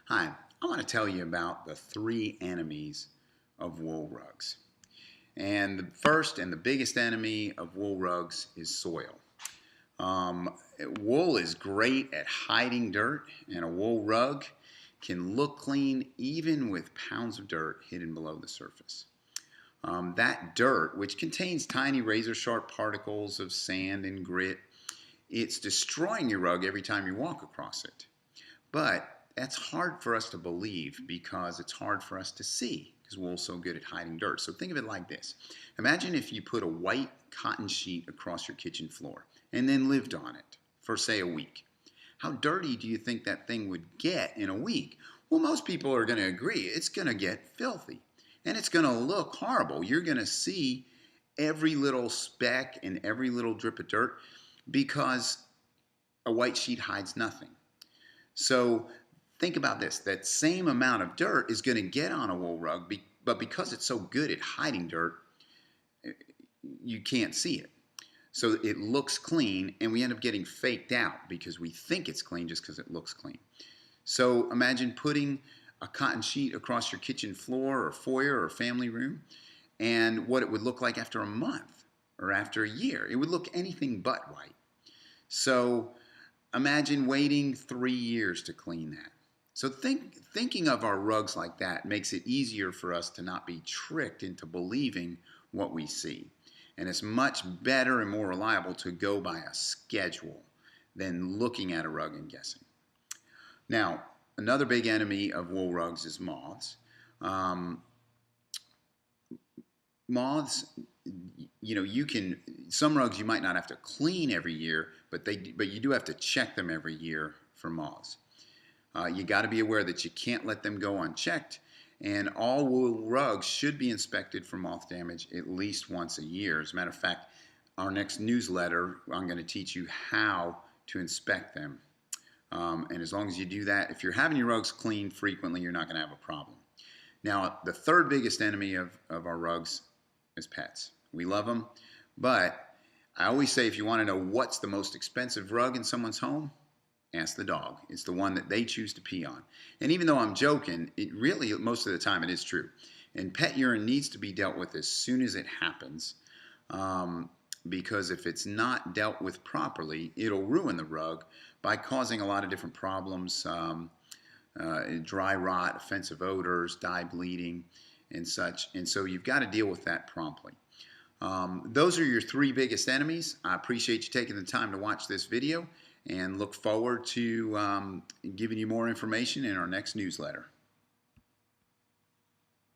Hi, I want to tell you about the three enemies of wool rugs. And the first and the biggest enemy of wool rugs is soil. Um, Wool is great at hiding dirt, and a wool rug can look clean even with pounds of dirt hidden below the surface. That dirt, which contains tiny razor sharp particles of sand and grit, it's destroying your rug every time you walk across it. But that's hard for us to believe because it's hard for us to see because wool's so good at hiding dirt. So think of it like this. Imagine if you put a white cotton sheet across your kitchen floor and then lived on it for, say, a week. How dirty do you think that thing would get in a week? Well, most people are going to agree it's going to get filthy and it's going to look horrible. You're going to see every little speck and every little drip of dirt because a white sheet hides nothing. So think about this. That same amount of dirt is going to get on a wool rug, but because it's so good at hiding dirt, you can't see it. So it looks clean, and we end up getting faked out because we think it's clean just because it looks clean. So imagine putting a cotton sheet across your kitchen floor or foyer or family room, and what it would look like after a month or after a year. It would look anything but white. So imagine waiting 3 years to clean that. So thinking of our rugs like that makes it easier for us to not be tricked into believing what we see. And it's much better and more reliable to go by a schedule than looking at a rug and guessing. Now, another big enemy of wool rugs is moths. Um, Moths, some rugs you might not have to clean every year, but you do have to check them every year for moths. You got to be aware that you can't let them go unchecked, and all wool rugs should be inspected for moth damage at least once a year. As a matter of fact, our next newsletter, I'm going to teach you how to inspect them. And as long as you do that, if you're having your rugs cleaned frequently, you're not going to have a problem. Now, the third biggest enemy of our rugs is pets. We love them, but I always say if you want to know what's the most expensive rug in someone's home, ask the dog. It's the one that they choose to pee on. And even though I'm joking, it really, most of the time, it is true. And pet urine needs to be dealt with as soon as it happens, because if it's not dealt with properly, it'll ruin the rug by causing a lot of different problems, dry rot, offensive odors, dye bleeding, and such. And so you've got to deal with that promptly. Those are your three biggest enemies. I appreciate you taking the time to watch this video and look forward to giving you more information in our next newsletter.